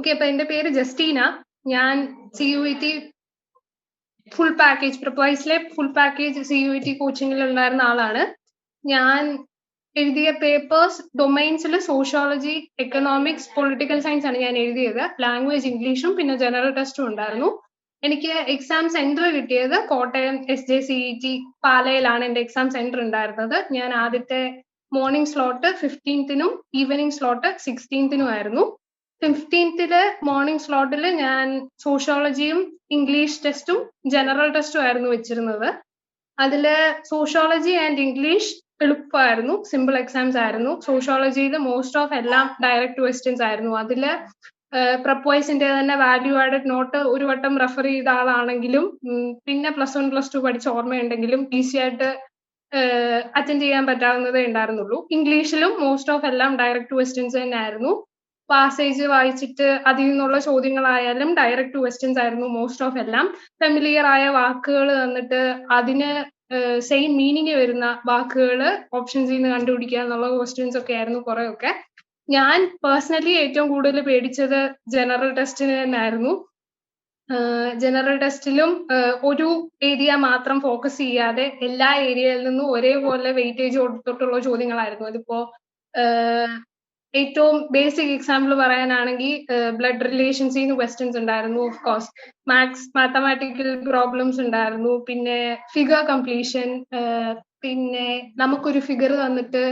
Okay, അപ്പൊ എന്റെ പേര് ജസ്റ്റീന. ഞാൻ CUET ഫുൾ പാക്കേജ് പ്രിപ്വൈസിലെ ഫുൾ പാക്കേജ് CUET കോച്ചിങ്ങിൽ ഉണ്ടായിരുന്ന ആളാണ്. ഞാൻ എഴുതിയ പേപ്പേഴ്സ് ഡൊമൈൻസിൽ സോഷ്യോളജി, എക്കണോമിക്സ്, പൊളിറ്റിക്കൽ സയൻസ് ആണ് ഞാൻ എഴുതിയത്. ലാംഗ്വേജ് ഇംഗ്ലീഷും പിന്നെ ജനറൽ ടെസ്റ്റും ഉണ്ടായിരുന്നു. എനിക്ക് എക്സാം സെന്റർ കിട്ടിയത് കോട്ടയം SJCET പാലയിലാണ് എന്റെ എക്സാം സെന്റർ ഉണ്ടായിരുന്നത്. ഞാൻ ആദ്യത്തെ morning slot 15th evening slot 16th ആയിരുന്നു. 15th മോർണിംഗ് സ്ലോട്ടിൽ ഞാൻ സോഷ്യോളജിയും ഇംഗ്ലീഷ് ടെസ്റ്റും ജനറൽ ടെസ്റ്റും ആയിരുന്നു വെച്ചിരുന്നത്. അതില് സോഷ്യോളജി ആൻഡ് ഇംഗ്ലീഷ് എളുപ്പമായിരുന്നു, സിമ്പിൾ എക്സാംസ് ആയിരുന്നു. സോഷ്യോളജിയിൽ മോസ്റ്റ് ഓഫ് എല്ലാം ഡയറക്റ്റ് ക്വസ്റ്റ്യൻസ് ആയിരുന്നു. അതില് പ്രപ്വൈസിന്റെ തന്നെ വാല്യൂ ആഡഡ് നോട്ട് ഒരു വട്ടം റെഫർ ചെയ്ത ആളാണെങ്കിലും പിന്നെ +1 +2 പഠിച്ച ഓർമ്മയുണ്ടെങ്കിലും ഈസി ആയിട്ട് അറ്റൻഡ് ചെയ്യാൻ പറ്റാവുന്നതേ ഉണ്ടായിരുന്നുള്ളൂ. ഇംഗ്ലീഷിലും മോസ്റ്റ് ഓഫ് എല്ലാം ഡയറക്റ്റ് ക്വസ്റ്റ്യൻസ് തന്നെ ആയിരുന്നു. പാസേജ് വായിച്ചിട്ട് അതിൽ നിന്നുള്ള ചോദ്യങ്ങളായാലും ഡയറക്റ്റ് ക്വസ്റ്റ്യൻസ് ആയിരുന്നു മോസ്റ്റ് ഓഫ് എല്ലാം. ഫെമിലിയർ ആയ വാക്കുകൾ തന്നിട്ട് അതിന് സെയിം മീനിങ് വരുന്ന വാക്കുകൾ ഓപ്ഷൻസിൽ നിന്ന് കണ്ടുപിടിക്കുക എന്നുള്ള ക്വസ്റ്റ്യൻസ് ഒക്കെ ആയിരുന്നു കുറെയൊക്കെ. ഞാൻ പേഴ്സണലി ഏറ്റവും കൂടുതൽ പേടിച്ചത് ജനറൽ ടെസ്റ്റിന് തന്നെ ആയിരുന്നു. ജനറൽ ടെസ്റ്റിലും ഒരു ഏരിയ മാത്രം ഫോക്കസ് ചെയ്യാതെ എല്ലാ ഏരിയയിൽ നിന്നും ഒരേപോലെ വെയിറ്റേജ് കൊടുത്തിട്ടുള്ള ചോദ്യങ്ങളായിരുന്നു. അതിപ്പോ ഏറ്റവും ബേസിക് എക്സാമ്പിൾ പറയാനാണെങ്കിൽ ബ്ലഡ് റിലേഷൻസിൽ നിന്ന് ക്വസ്റ്റ്യൻസ് ഉണ്ടായിരുന്നു. ഓഫ് കോഴ്സ് മാത്തമാറ്റിക്കൽ പ്രോബ്ലംസ് ഉണ്ടായിരുന്നു. പിന്നെ ഫിഗർ കംപ്ലീഷൻ, പിന്നെ നമുക്കൊരു ഫിഗർ തന്നിട്ട്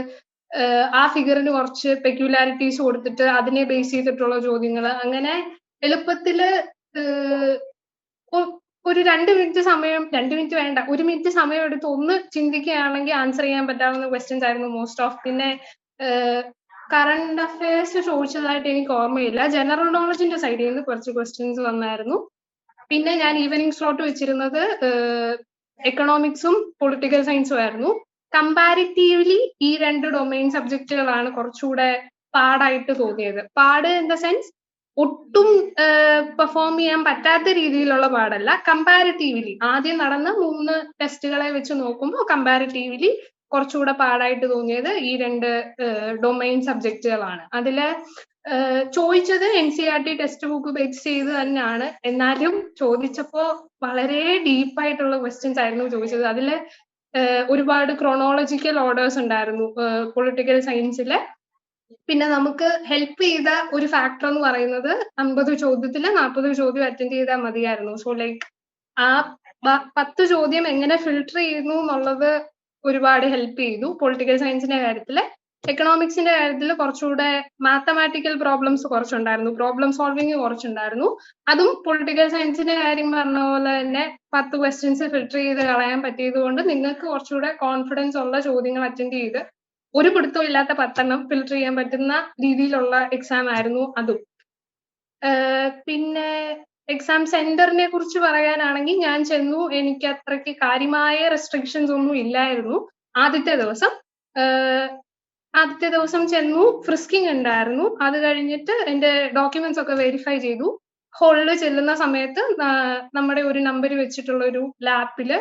ആ ഫിഗറിന് കുറച്ച് പെക്യുലാരിറ്റീസ് കൊടുത്തിട്ട് അതിനെ ബേസ് ചെയ്തിട്ടുള്ള ചോദ്യങ്ങൾ. അങ്ങനെ എളുപ്പത്തില് ഒരു 2 മിനിറ്റ് സമയം, 2 മിനിറ്റ് വേണ്ട, 1 മിനിറ്റ് സമയം എടുത്ത് ഒന്ന് ചിന്തിക്കുകയാണെങ്കിൽ ആൻസർ ചെയ്യാൻ പറ്റാവുന്ന ക്വസ്റ്റ്യൻസ് ആയിരുന്നു മോസ്റ്റ് ഓഫ്. പിന്നെ കറണ്ട് അഫയേഴ്സ് ചോദിച്ചതായിട്ട് എനിക്ക് ഓർമ്മയില്ല. ജനറൽ നോളജിന്റെ സൈഡിൽ നിന്ന് കുറച്ച് ക്വസ്റ്റ്യൻസ് വന്നായിരുന്നു. പിന്നെ ഞാൻ ഈവനിങ് സ്ലോട്ട് വെച്ചിരുന്നത് എക്കണോമിക്സും പൊളിറ്റിക്കൽ സയൻസും ആയിരുന്നു. കമ്പാരിറ്റീവ്ലി ഈ 2 ഡൊമൈൻ സബ്ജക്റ്റുകളാണ് കുറച്ചുകൂടെ പാടായിട്ട് തോന്നിയത്. പാട് ഇൻ ദ സെൻസ് ഒട്ടും പെർഫോം ചെയ്യാൻ പറ്റാത്ത രീതിയിലുള്ള പാടല്ല. കമ്പാരിറ്റീവ്ലി ആദ്യം നടന്ന 3 ടെസ്റ്റുകളെ വെച്ച് നോക്കുമ്പോൾ കമ്പാരിറ്റീവ്ലി കുറച്ചുകൂടെ പാടായിട്ട് തോന്നിയത് ഈ 2 ഡൊമൈൻ സബ്ജക്റ്റുകളാണ്. അതില് ചോദിച്ചത് NCERT ടെക്സ്റ്റ് ബുക്ക് ബേസ് ചെയ്ത് തന്നെയാണ്. എന്നാലും ചോദിച്ചപ്പോ വളരെ ഡീപ്പായിട്ടുള്ള ക്വസ്റ്റ്യൻസ് ആയിരുന്നു ചോദിച്ചത്. അതില് ഒരുപാട് ക്രോണോളജിക്കൽ ഓർഡേഴ്സ് ഉണ്ടായിരുന്നു പൊളിറ്റിക്കൽ സയൻസില്. പിന്നെ നമുക്ക് ഹെൽപ്പ് ചെയ്ത ഒരു ഫാക്ടർ എന്ന് പറയുന്നത് 50 ചോദ്യത്തില് 40 ചോദ്യം അറ്റൻഡ് ചെയ്താൽ മതിയായിരുന്നു. സോ ലൈക്ക് ആ 10 ചോദ്യം എങ്ങനെ ഫിൽട്ടർ ചെയ്യുന്നു എന്നുള്ളത് ഒരുപാട് ഹെൽപ്പ് ചെയ്തു പൊളിറ്റിക്കൽ സയൻസിന്റെ കാര്യത്തില്. എക്കണോമിക്സിന്റെ കാര്യത്തിൽ കുറച്ചുകൂടെ മാത്തമാറ്റിക്കൽ പ്രോബ്ലംസ് കുറച്ചുണ്ടായിരുന്നു, പ്രോബ്ലം സോൾവിങ് കുറച്ചുണ്ടായിരുന്നു. അതും പൊളിറ്റിക്കൽ സയൻസിന്റെ കാര്യം പറഞ്ഞ പോലെ തന്നെ 10 ക്വസ്റ്റ്യൻസ് ഫിൽട്ടർ ചെയ്ത് കളയാൻ പറ്റിയത് കൊണ്ട് നിങ്ങൾക്ക് കുറച്ചുകൂടെ കോൺഫിഡൻസ് ഉള്ള ചോദ്യങ്ങൾ അറ്റൻഡ് ചെയ്ത് ഒരു പിടുത്തവും ഇല്ലാത്ത 10 ഫിൽട്ടർ ചെയ്യാൻ പറ്റുന്ന രീതിയിലുള്ള എക്സാം ആയിരുന്നു അതും. പിന്നെ എക്സാം സെന്ററിനെ കുറിച്ച് പറയാനാണെങ്കിൽ ഞാൻ ചെന്നു, എനിക്ക് അത്രയ്ക്ക് കാര്യമായ റെസ്ട്രിക്ഷൻസ് ഒന്നും ഇല്ലായിരുന്നു. ആദ്യത്തെ ദിവസം ചെന്നു, ഫ്രിസ്കിങ് ഉണ്ടായിരുന്നു. അത് കഴിഞ്ഞിട്ട് എന്റെ ഡോക്യുമെന്റ്സ് ഒക്കെ വെരിഫൈ ചെയ്തു. ഹോളിൽ ചെല്ലുന്ന സമയത്ത് നമ്മുടെ ഒരു നമ്പർ വെച്ചിട്ടുള്ള ഒരു ലാപ്പില്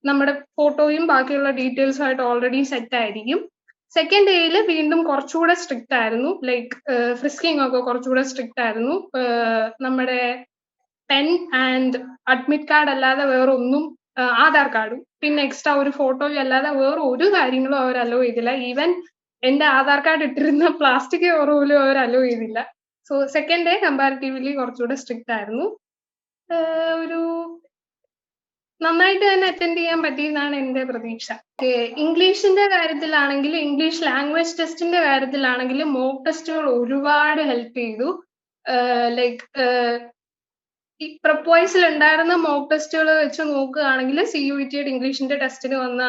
നമ്മുടെ ഫോട്ടോയും ബാക്കിയുള്ള ഡീറ്റെയിൽസും ആയിട്ട് ഓൾറെഡി സെറ്റ് ആയിരിക്കും. സെക്കൻഡ് ഡേയിൽ വീണ്ടും കുറച്ചുകൂടെ സ്ട്രിക്റ്റ് ആയിരുന്നു. ലൈക്ക് ഫ്രിസ്കിങ് ഒക്കെ കുറച്ചുകൂടെ സ്ട്രിക്റ്റ് ആയിരുന്നു. നമ്മുടെ പെൻ ആൻഡ് അഡ്മിറ്റ് കാർഡ് അല്ലാതെ വേറൊന്നും, ആധാർ കാർഡും പിന്നെ എക്സ്ട്രാ ഒരു ഫോട്ടോയും അല്ലാതെ വേറെ ഒരു കാര്യങ്ങളും അവർ അലോ ചെയ്തില്ല. ഈവൻ എന്റെ ആധാർ കാർഡ് ഇട്ടിരുന്ന പ്ലാസ്റ്റിക് കവർ പോലും അവർ അലോ ചെയ്തില്ല. സോ സെക്കൻഡ് ഡേ കമ്പാരിറ്റീവ്ലി കുറച്ചുകൂടെ സ്ട്രിക്റ്റ് ആയിരുന്നു. ഒരു നന്നായിട്ട് തന്നെ അറ്റൻഡ് ചെയ്യാൻ പറ്റിയെന്നാണ് എന്റെ പ്രതീക്ഷ. ഇംഗ്ലീഷിന്റെ കാര്യത്തിലാണെങ്കിൽ, ഇംഗ്ലീഷ് ലാംഗ്വേജ് ടെസ്റ്റിന്റെ കാര്യത്തിലാണെങ്കിൽ മോക്ക് ടെസ്റ്റുകൾ ഒരുപാട് ഹെൽപ്പ് ചെയ്തു. ലൈക്ക് ഈ പ്രപ്പോയ്സിൽ ഉണ്ടായിരുന്ന മോക്ക് ടെസ്റ്റുകൾ വെച്ച് നോക്കുകയാണെങ്കിൽ CUET ഇംഗ്ലീഷിന്റെ ടെസ്റ്റിന് വന്ന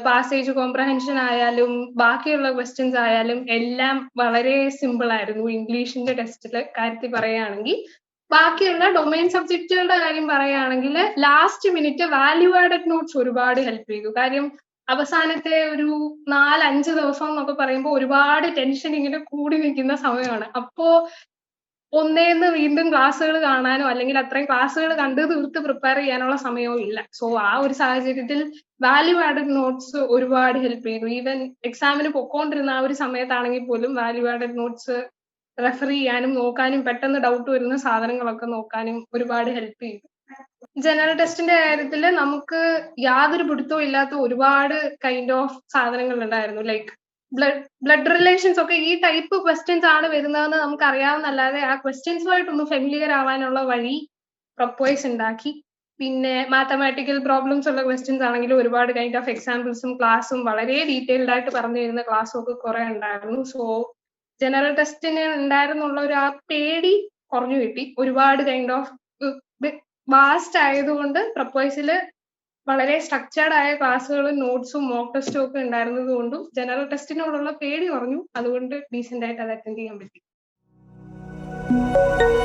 പാസേജ് കോംപ്രഹെൻഷൻ ആയാലും ബാക്കിയുള്ള ക്വസ്റ്റ്യൻസ് ആയാലും എല്ലാം വളരെ സിമ്പിൾ ആയിരുന്നു ഇംഗ്ലീഷിന്റെ ടെസ്റ്റിലെ കാര്യത്തിൽ പറയുകയാണെങ്കിൽ. ബാക്കിയുള്ള ഡൊമൈൻ സബ്ജക്റ്റുകളുടെ കാര്യം പറയുകയാണെങ്കിൽ last minute value added notes ഒരുപാട് ഹെൽപ്പ് ചെയ്തു. കാര്യം അവസാനത്തെ ഒരു 4-5 ദിവസം എന്നൊക്കെ പറയുമ്പോൾ ഒരുപാട് ടെൻഷൻ ഇങ്ങനെ കൂടി നിൽക്കുന്ന സമയമാണ്. അപ്പോ ഒന്നേന്ന് വീണ്ടും ക്ലാസ്സുകൾ കാണാനോ അല്ലെങ്കിൽ അത്രയും ക്ലാസ്സുകൾ കണ്ട് തീർത്ത് പ്രിപ്പയർ ചെയ്യാനുള്ള സമയവും ഇല്ല. സോ ആ ഒരു സാഹചര്യത്തിൽ വാല്യൂ ആഡഡ് നോട്ട്സ് ഒരുപാട് ഹെൽപ്പ് ചെയ്തു. ഈവൻ എക്സാമിന് പൊക്കോണ്ടിരുന്ന ആ ഒരു സമയത്താണെങ്കിൽ പോലും വാല്യൂ ആഡഡ് നോട്ട്സ് റെഫർ ചെയ്യാനും നോക്കാനും പെട്ടെന്ന് ഡൗട്ട് വരുന്ന സാധനങ്ങളൊക്കെ നോക്കാനും ഒരുപാട് ഹെൽപ്പ് ചെയ്തു. ജനറൽ ടെസ്റ്റിന്റെ കാര്യത്തിൽ നമുക്ക് യാതൊരു പിടുത്തവും ഇല്ലാത്ത ഒരുപാട് കൈൻഡ് ഓഫ് സാധനങ്ങൾ ഉണ്ടായിരുന്നു. ലൈക്ക് ബ്ലഡ് റിലേഷൻസ് ഒക്കെ ഈ ടൈപ്പ് ക്വസ്റ്റ്യൻസ് ആണ് വരുന്നതെന്ന് നമുക്ക് അറിയാവുന്നല്ലാതെ ആ ക്വസ്റ്റ്യൻസുമായിട്ടൊന്ന് ഫെമിലിയർ ആവാനുള്ള വഴി പ്രപ്പോയ്സ് ഉണ്ടാക്കി. പിന്നെ മാത്തമാറ്റിക്കൽ പ്രോബ്ലംസ് ഉള്ള ക്വസ്റ്റ്യൻസ് ആണെങ്കിൽ ഒരുപാട് കൈൻഡ് ഓഫ് എക്സാമ്പിൾസും ക്ലാസ്സും വളരെ ഡീറ്റെയിൽഡ് ആയിട്ട് പറഞ്ഞു തരുന്ന ക്ലാസ്സും ഒക്കെ കുറെ ഉണ്ടായിരുന്നു. സോ ജനറൽ ടെസ്റ്റിന് ഉണ്ടായിരുന്നുള്ള ഒരു ആ പേടി കുറഞ്ഞു കിട്ടി. ഒരുപാട് കൈൻഡ് ഓഫ് വാസ്റ്റ് ആയതുകൊണ്ട് പ്രപ്പോയ്സില് വളരെ സ്ട്രക്ചേർഡ് ആയ ക്ലാസ്സുകളും നോട്ട്സും മോക്ക് ടെസ്റ്റും ഒക്കെ ഉണ്ടായിരുന്നത് കൊണ്ടും ജനറൽ ടെസ്റ്റിനോടുള്ള പേടി കുറഞ്ഞു. അതുകൊണ്ട് ഡീസെന്റ് ആയിട്ട് അത് അറ്റൻഡ് ചെയ്യാൻ പറ്റി.